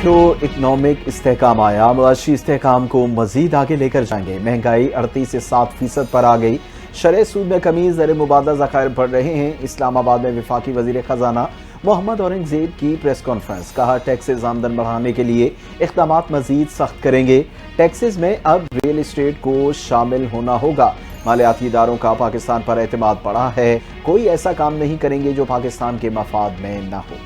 Macro economic इस्तेहकाम आया, मुआशी इस्तेहकाम को मजीद आगे लेकर जाएंगे। महंगाई 38 से 7% पर आ गई। शरह सूद में कमी, ज़र मुबादला ज़खायर बढ़ रहे हैं। इस्लामाबाद में वफाकी वज़ीर ख़जाना मोहम्मद औरंगज़ेब की प्रेस कॉन्फ्रेंस, कहा टैक्सेस आमदन बढ़ाने के लिए इक़दामात मजीद सख्त करेंगे। टैक्सेस में अब रियल एस्टेट को शामिल होना होगा। मालियाती इदारों का पाकिस्तान पर एतमाद बढ़ा है, कोई ऐसा काम नहीं करेंगे जो पाकिस्तान के मफाद में न हो।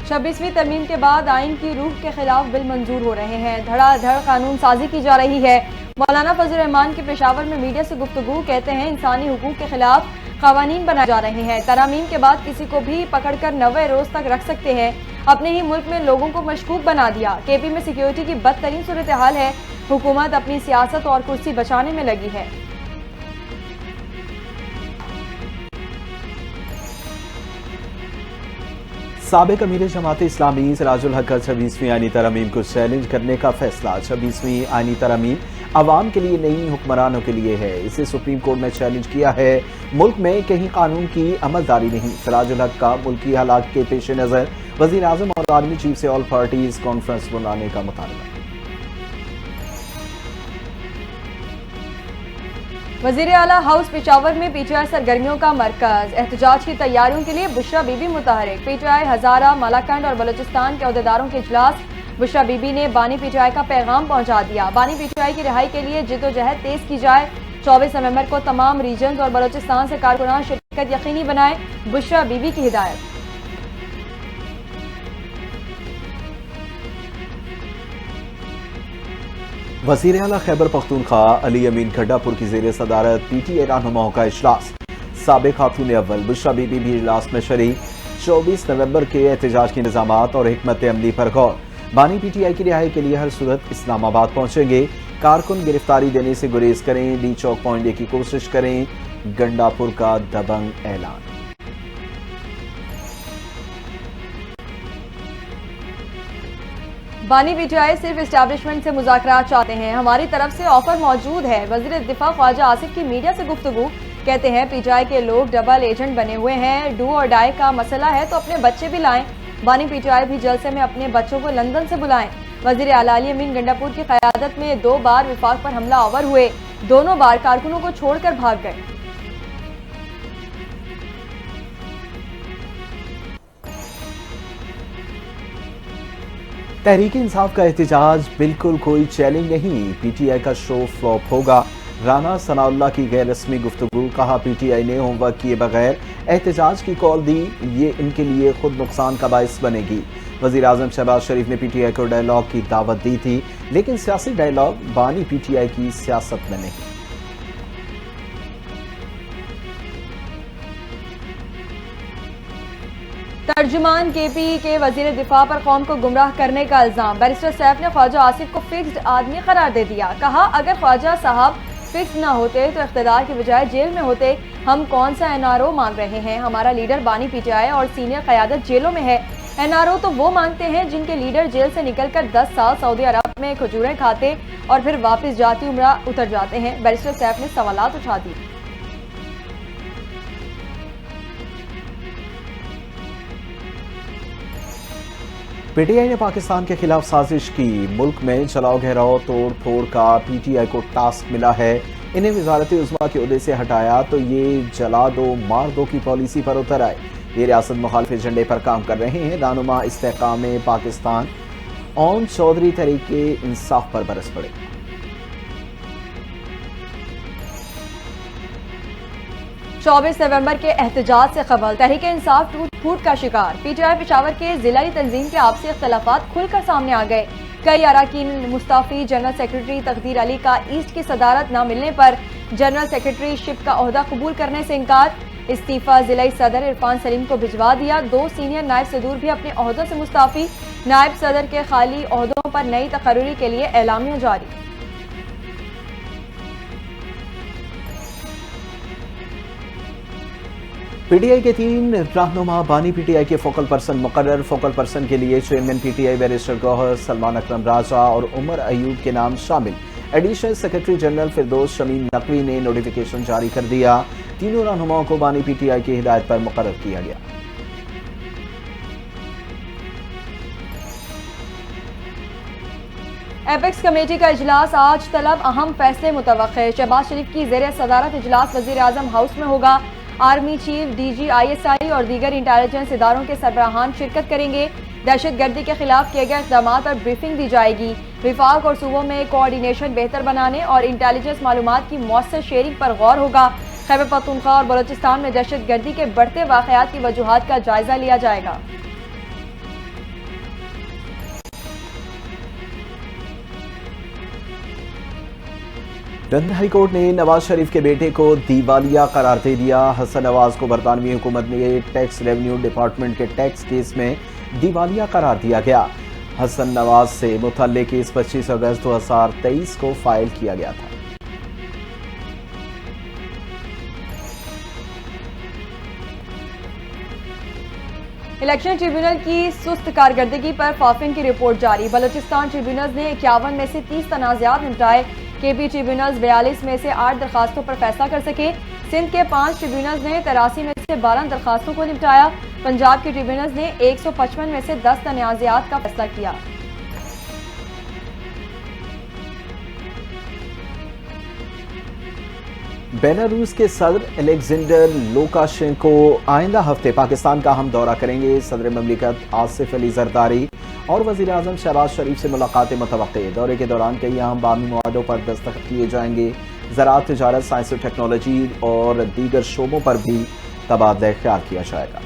छब्बीसवीं तरमीम के बाद आइन की रूह के खिलाफ बिल मंजूर हो रहे हैं। धड़ाधड़ कानून साजी की जा रही है। मौलाना फजल रहमान के पेशावर में मीडिया से गुफ्तगू, कहते हैं इंसानी हुकूक के खिलाफ कवानीन बनाए जा रहे हैं। तरामीम के बाद किसी को भी पकड़कर 90 रोज तक रख सकते हैं। अपने ही मुल्क में लोगों को मशकूक बना दिया। केपी में सिक्योरिटी की बदतरीन सूरत हाल है। हुकूमत अपनी सियासत और कुर्सी बचाने में लगी है। साबिक अमीर जमात इस्लामी सिराजुल हक का 26वीं आईनी तरमीम को चैलेंज करने का फैसला। 26वीं आईनी तरमीम अवाम के लिए नहीं, हुक्मरानों के लिए है। इसे सुप्रीम कोर्ट में चैलेंज किया है। मुल्क में कहीं कानून की अमलदारी नहीं। सिराजुल हक का मुल्की हालात के पेश नज़र वज़ीर आज़म और आर्मी चीफ से ऑल पार्टीज कॉन्फ्रेंस बुलाने का मुतालबा। वज़ीर आला हाउस पेशावर में पीटीआई सरगर्मियों का मरकज। एहतजाज की तैयारियों के लिए बुशरा बीबी मुतहरिक। पीटीआई हजारा, मलाकंड और बलोचिस्तान के अहदेदारों के इजलास। बुशरा बीबी ने बानी पीटीआई का पैगाम पहुंचा दिया। बानी पीटीआई की रिहाई के लिए जिद्दोजहद तेज की जाए। 24 नवंबर को तमाम रीजन और बलोचिस्तान से कारकुनान शिरकत यकीनी बनाए। बुशरा बीबी की हिदायत। वज़ीर आला खैबर पख्तूनख्वा अली अमीन गंडापुर की ज़ेर सदारत पीटीआई रहनुमाओं का इजलास। साबिक खातून अव्वल बुशरा बीबी भी इजलास में शरीक। 24 नवंबर के एहतजाज के निज़ामात और हिकमत अमली पर गौर। बानी पीटीआई की रिहाई के लिए हर सूरत इस्लामाबाद पहुंचेंगे। कारकुन गिरफ्तारी देने से गुरेज करें, डी चौक पॉइंट की कोशिश करें। गंडापुर का दबंग ऐलान। बानी पीटीआई सिर्फ एस्टैब्लिशमेंट से मुज़ाकरात चाहते हैं, हमारी तरफ से ऑफर मौजूद है। वज़ीर दिफा ख्वाजा आसिफ की मीडिया से गुफ्तगू, कहते हैं पीटीआई के लोग डबल एजेंट बने हुए हैं। डू और डाई का मसला है तो अपने बच्चे भी लाएं। बानी पीटीआई भी जलसे में अपने बच्चों को लंदन से बुलाएं। वज़ीर आला अली अमीन गंडापुर की क़यादत में 2 बार विफाक पर हमला आवर हुए। दोनों बार कारकुनों को छोड़कर भाग गए। तहरीक इंसाफ का एहतजाज बिल्कुल कोई चैलेंज नहीं, पीटीआई का शो फ्लॉप होगा। राना सनाउल्लाह की गैर रस्मी गुफ्तगू, कहा पीटीआई ने होमवर्क किए बगैर एहतजाज की कॉल दी, ये इनके लिए खुद नुकसान का बायस बनेगी। वज़ीर आज़म शहबाज शरीफ ने पीटीआई को डायलॉग की दावत दी थी, लेकिन सियासी डायलॉग बानी पीटीआई की सियासत में नहीं। तर्जुमान केपी के वजीर दिफा पर कौम को गुमराह करने का इल्जाम। बैरिस्टर सैफ ने ख्वाजा आसिफ को फिक्स्ड आदमी करार दे दिया। कहा अगर ख्वाजा साहब फिक्स ना होते तो इख्तिदार के बजाय जेल में होते। हम कौन सा एनआरओ मांग रहे हैं? हमारा लीडर बानी पीटीआई और सीनियर क़यादत जेलों में है। एनआरओ तो वो मांगते हैं जिनके लीडर जेल से निकलकर 10 साल सऊदी अरब में खजूरें खाते और फिर वापस जाती उम्रा उतर जाते हैं। बैरिस्टर सैफ ने सवालात उठा दिए। पीटीआई ने पाकिस्तान के खिलाफ साजिश की। मुल्क में चलाओ घेराव तोड़ फोड़ का पीटीआई को टास्क मिला है। इन्हें वजारत उज़्मा के ओहदे से हटाया तो ये जला दो मार दो की पॉलिसी पर उतर आए। ये रियासत मुखालिफ एजेंडे पर काम कर रहे हैं। रहनुमा इस्तेहकाम पाकिस्तान ओन चौधरी तहरीके इंसाफ पर बरस पड़े। चौबीस नवंबर के एहतजाज से खबर। तहरीक इंसाफ टूट फूट का शिकार। पीटीआई पेशावर के जिलाई तंजीम के आपसी इख्तलाफात खुलकर सामने आ गए। कई अरकान मुस्ताफी जनरल सेक्रेटरी तकदीर अली का ईस्ट की सदारत न मिलने पर जनरल सेक्रेटरी शिप का ओहदा कबूल करने से इनकार। इस्तीफा जिलाई सदर इरफान सलीम को भिजवा दिया। 2 सीनियर नायब सदूर भी अपने ओहदों से मुस्ताफी। नायब सदर के खाली ओहदों पर नई तकर्री के लिए एलामिया जारी। पीटीआई के 3 रहनुमा बानी पीटीआई के फोकल पर्सन मुकर्रर। फोकल पर्सन के लिए chairman PTI barrister Gohar, Salman Akram Raja और उमर अयूब के नाम शामिल। Additional secretary general Firdous Shamim Naqvi ने नोटिफिकेशन जारी कर दिया। तीनों रहनुमाओं को बानी पीटीआई की हिदायत पर मुकर्रर किया गया। एपेक्स कमेटी का इजलास आज तलब अहम फैसले मुतवक्के। शहबाज शरीफ की ज़ेर सदारत इजलास वज़ीर आज़म हाउस में होगा। आर्मी चीफ, DG, ISI और दीगर इंटेलिजेंस इदारों के सरबराहान शिरकत करेंगे। दहशत गर्दी के खिलाफ किए गए इक़दामात पर ब्रीफिंग दी जाएगी। विफाक और सूबों में कोऑर्डिनेशन बेहतर बनाने और इंटेलिजेंस मालूमात की मौसर शेयरिंग पर गौर होगा। खैबर पख्तूनख्वा और बलोचिस्तान में दहशत गर्दी के बढ़ते वाक़यात की वजूहात का जायजा लिया जाएगा। लंदन हाई कोर्ट ने नवाज शरीफ के बेटे को दिवालिया करार दे दिया। हसन नवाज को बरतानवी हुकूमत ने टैक्स रेवेन्यू डिपार्टमेंट के टैक्स केस में दिवालिया करार दिया गया। हसन नवाज से मुतल्लिक केस 25 अगस्त 2023 को फाइल किया गया था। इलेक्शन ट्रिब्यूनल की सुस्त कारकर्दगी पर फाफिन की रिपोर्ट जारी। बलोचिस्तान ट्रिब्यूनल ने 51 में से 30 तनाज़ात निपटाए। KP ट्रिब्यूनल 42 में से 8 दरखास्तों पर फैसला कर सके। सिंध के 5 ट्रिब्यूनल ने 83 में से 12 दरखास्तों को निपटाया। पंजाब के ट्रिब्यूनल ने 155 में से 10 तनाज़ात का फैसला किया। बेलारूस के सदर अलेक्जेंडर लुकाशेंको आइंदा हफ्ते पाकिस्तान का हम दौरा करेंगे। सदर ममलिकत आसिफ अली जरदारी और वज़ीर आज़म शहबाज शरीफ से मुलाकातें मुतवक्के। दौरे के दौरान कई अहम बामी मुआहदों पर दस्तखत किए जाएंगे। ज़राअत, तिजारत, साइंस और टेक्नोलॉजी और दीगर शोबों पर भी तबादला ख्याल किया जाएगा।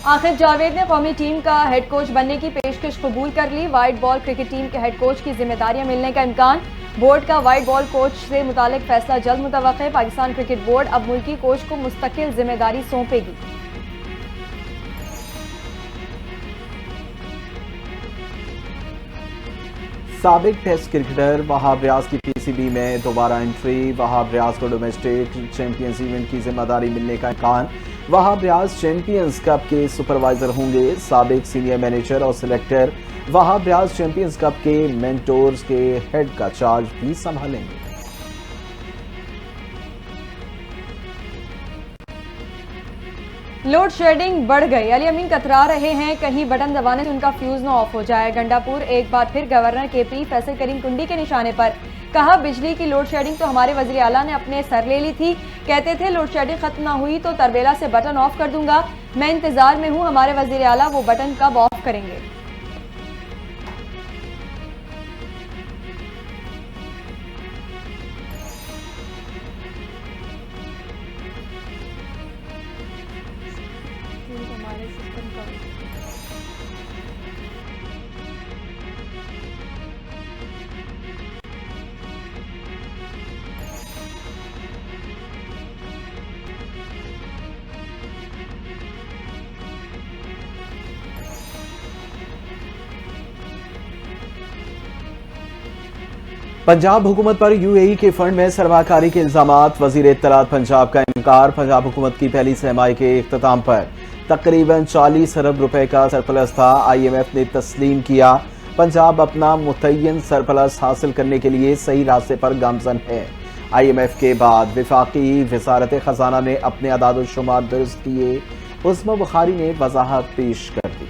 आखिर जावेद ने कौमी टीम का हेड कोच बनने की पेशकश कबूल कर ली। वाइट बॉल क्रिकेट टीम के हेड कोच की जिम्मेदारियां मिलने का इम्कान। बोर्ड का वाइट बॉल कोच से मुतालिक फैसला जल्द मुतवक्के। पाकिस्तान क्रिकेट बोर्ड अब मुल्की कोच को मुस्तकिल जिम्मेदारी सौंपेगी। साबिक टेस्ट क्रिकेटर वहाब रियाज की PCB में दोबारा एंट्री। वहाब रियाज को डोमेस्टिक चैंपियंस इवेंट की जिम्मेदारी मिलने का इम्कान। वहाब रियाज चैंपियंस कप के सुपरवाइजर होंगे। साबिक सीनियर मैनेजर और selector Wahab Riaz champions cup के मेंटोर्स के हेड का चार्ज भी संभालेंगे। लोड शेडिंग बढ़ गई। अली अमीन कतरा रहे हैं कहीं बटन दबाने से उनका फ्यूज न ऑफ हो जाए। गंडापुर एक बार फिर गवर्नर KP फैसल करीम कुंडी के निशाने पर। कहा, बिजली की लोड शेडिंग तो हमारे वज़ीर आला ने अपने सर ले ली थी। कहते थे लोड शेडिंग खत्म ना हुई तो तरबेला से बटन ऑफ कर दूंगा। मैं इंतजार में हूं हमारे वज़ीर आला वो बटन कब ऑफ करेंगे। पंजाब हुकूमत पर UAE के फंड में सरमाकारी के इल्जामात। वजीर इत्तलात पंजाब का इनकार। पंजाब हुकूमत की पहली सहमाई के इख्तिताम पर तकरीबन 40 अरब रुपए का सरप्लस था। IMF ने तस्लीम किया। पंजाब अपना मुतय्यन सरप्लस हासिल करने के लिए सही रास्ते पर गामजन है। IMF के बाद विफाकी वजारत खजाना ने अपने अदाद शुमार दुरुस्त किए। उस्मा बुखारी ने वजाहत पेश कर दी।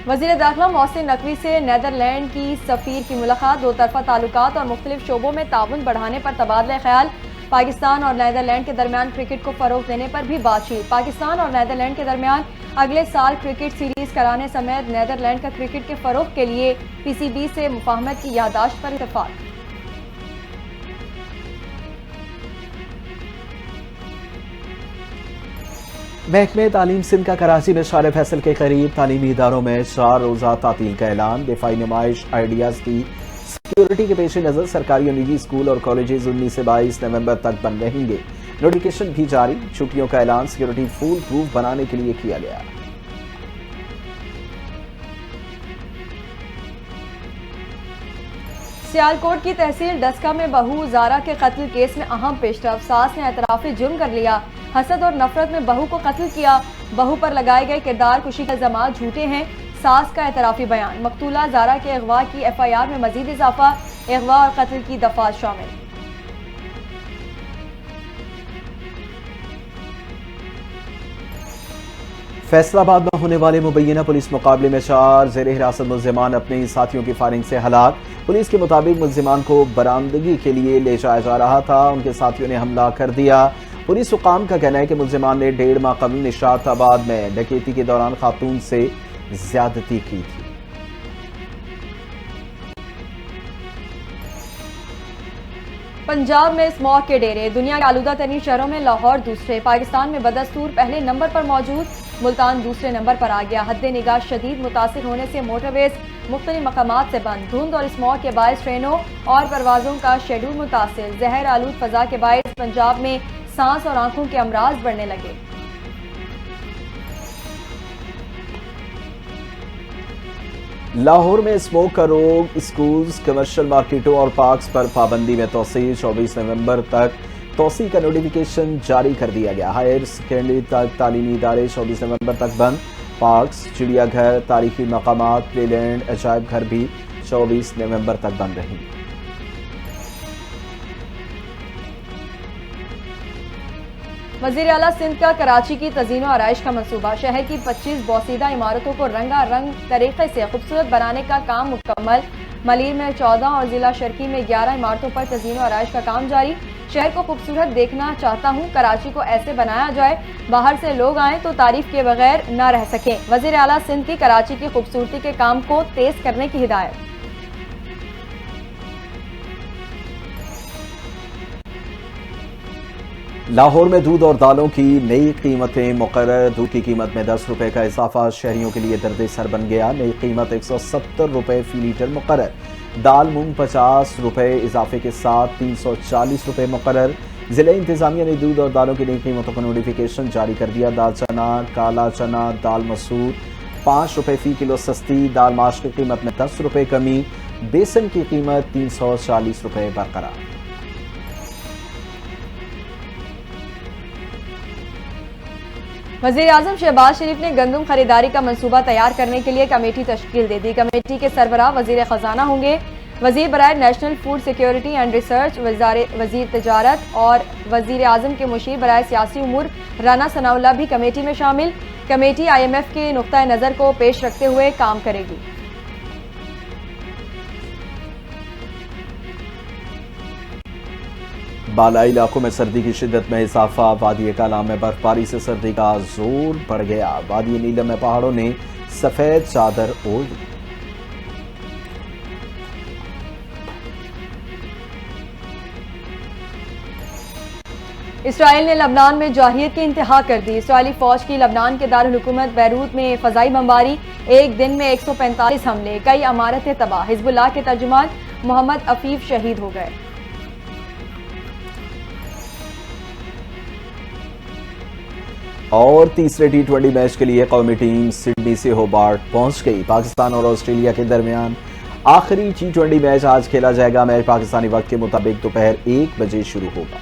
वज़ीर दाखिला मोहसिन नकवी से नीदरलैंड की सफ़ीर की मुलाकात। दो तरफा ताल्लुकात और मुख्तलिफ शोबों में ताउन बढ़ाने पर तबादला ख्याल। पाकिस्तान और नीदरलैंड के दरमियान क्रिकेट को फरोग देने पर भी बातचीत। पाकिस्तान और नीदरलैंड के दरमियान अगले साल क्रिकेट सीरीज कराने समेत नीदरलैंड का क्रिकेट के फरोग के लिए PCB से मुफाहमत की याददाश्त पर इत्तेफाक। महकमे तालीम सिंध का कराची में शार फैसल के करीब तालीमी इदारों में 4 रोज़ा तातील का ऐलान। दिफाई नुमाइश आइडियाज़ की सिक्योरिटी के पेश नज़र सरकारी और निजी स्कूल और कॉलेजेस 19 से 22 नवंबर तक बंद रहेंगे। नोटिफिकेशन भी जारी। छुट्टियों का ऐलान सिक्योरिटी फुल प्रूफ बनाने के लिए किया गया। सियालकोट की तहसील डस्का में बहू जारा के कत्ल केस में अहम पेशरफ। सास ने एतराफी जुर्म कर लिया। हसद और नफरत में बहू को कत्ल किया। बहू पर लगाए गए किरदार कुशी के इल्जामात झूठे हैं। सास का एतराफी बयान। मकतूला जारा के अगवा की FIR में मजीद इजाफा। अगवा और कत्ल की दफात शामिल। فیصل آباد میں ہونے والے مبینہ پولیس مقابلے میں 4 زیر حراست ملزمان اپنے ہی ساتھیوں کی فائرنگ سے ہلاک۔ پولیس کے مطابق ملزمان کو برآمدگی کے لیے لے جایا جا رہا تھا، ان کے ساتھیوں نے حملہ کر دیا۔ پولیس حکام کا کہنا ہے کہ ملزمان نے 1.5 ماہ قبل نشاط آباد میں ڈکیتی کے دوران خاتون سے زیادتی کی تھی۔ پنجاب میں اسموگ کے ڈیرے، دنیا کے آلودہ ترین شہروں میں لاہور دوسرے، پاکستان میں بدستور پہلے نمبر پر موجود، ملتان دوسرے نمبر پر آ گیا۔ حد نگاہ شدید متاثر ہونے سے موٹر ویز مختلف مقامات سے بند، دھند اور اسموگ کے باعث ٹرینوں اور پروازوں کا شیڈول متاثر، زہر آلود فضا کے باعث پنجاب میں سانس اور آنکھوں کے امراض بڑھنے لگے۔ لاہور میں اسموگ کا روک، اسکولز، کمرشل مارکیٹوں اور پارکس پر پابندی میں توسیع، 24 نومبر تک توسیع کا نوٹیفیکیشن جاری کر دیا گیا۔ ہائر سیکنڈری تک تعلیمی ادارے 24 نومبر تک بند، پارکس، چڑیا گھر، تاریخی مقامات، پلے لینڈ، عجائب گھر بھی 24 نومبر تک بند رہیں۔ وزیر اعلیٰ سندھ کا کراچی کی تزئین و آرائش کا منصوبہ، شہر کی 25 بوسیدہ عمارتوں کو رنگا رنگ طریقے سے خوبصورت بنانے کا کام مکمل، ملیر میں 14 اور ضلع شرقی میں 11 عمارتوں پر تزئین و آرائش کا کام جاری۔ شہر کو خوبصورت دیکھنا چاہتا ہوں، کراچی کو ایسے بنایا جائے باہر سے لوگ آئیں تو تعریف کے بغیر نہ رہ سکیں۔ وزیر اعلیٰ سندھ کی کراچی کی خوبصورتی کے کام کو تیز کرنے کی ہدایت۔ لاہور میں دودھ اور دالوں کی نئی قیمتیں مقرر، دودھ کی قیمت میں 10 روپے کا اضافہ شہریوں کے لیے درد سر بن گیا، نئی قیمت 170 روپے فی لیٹر مقرر، دال مونگ 50 روپے اضافے کے ساتھ 340 روپے مقرر۔ ضلع انتظامیہ نے دودھ اور دالوں کی نئی قیمتوں کا نوٹیفیکیشن جاری کر دیا، دال چنا، کالا چنا، دال مسور 5 روپے فی کلو سستی، دال ماش کی قیمت میں 10 روپے کمی، بیسن کی قیمت 340 روپے برقرار۔ وزیر اعظم شہباز شریف نے گندم خریداری کا منصوبہ تیار کرنے کے لیے کمیٹی تشکیل دے دی، کمیٹی کے سربراہ وزیر خزانہ ہوں گے، وزیر برائے national food security and research, وزیر تجارت اور وزیر اعظم کے مشیر برائے سیاسی امور رانا ثناء اللہ بھی کمیٹی میں شامل۔ کمیٹی IMF کے نقطہ نظر کو پیش رکھتے ہوئے کام کرے گی۔ بالائی علاقوں میں سردی کی شدت میں اضافہ، وادی کالا میں برف باری سے سردی کا زور بڑھ گیا، وادی نیلم میں پہاڑوں نے سفید چادر اوڑھ لی۔ اسرائیل نے لبنان میں جارحیت کی انتہا کر دی، اسرائیلی فوج کی لبنان کے دارالحکومت بیروت میں فضائی بمباری، ایک دن میں 145 حملے، کئی عمارتیں تباہ، حزب اللہ کے ترجمان محمد عفیف شہید ہو گئے۔ اور تیسرے T20 میچ کے لیے قومی ٹیم سڈنی سے ہوبارٹ پہنچ گئی، پاکستان اور آسٹریلیا کے درمیان آخری T20 میچ آج کھیلا جائے گا، میچ پاکستانی وقت کے مطابق دوپہر 1 بجے شروع ہوگا۔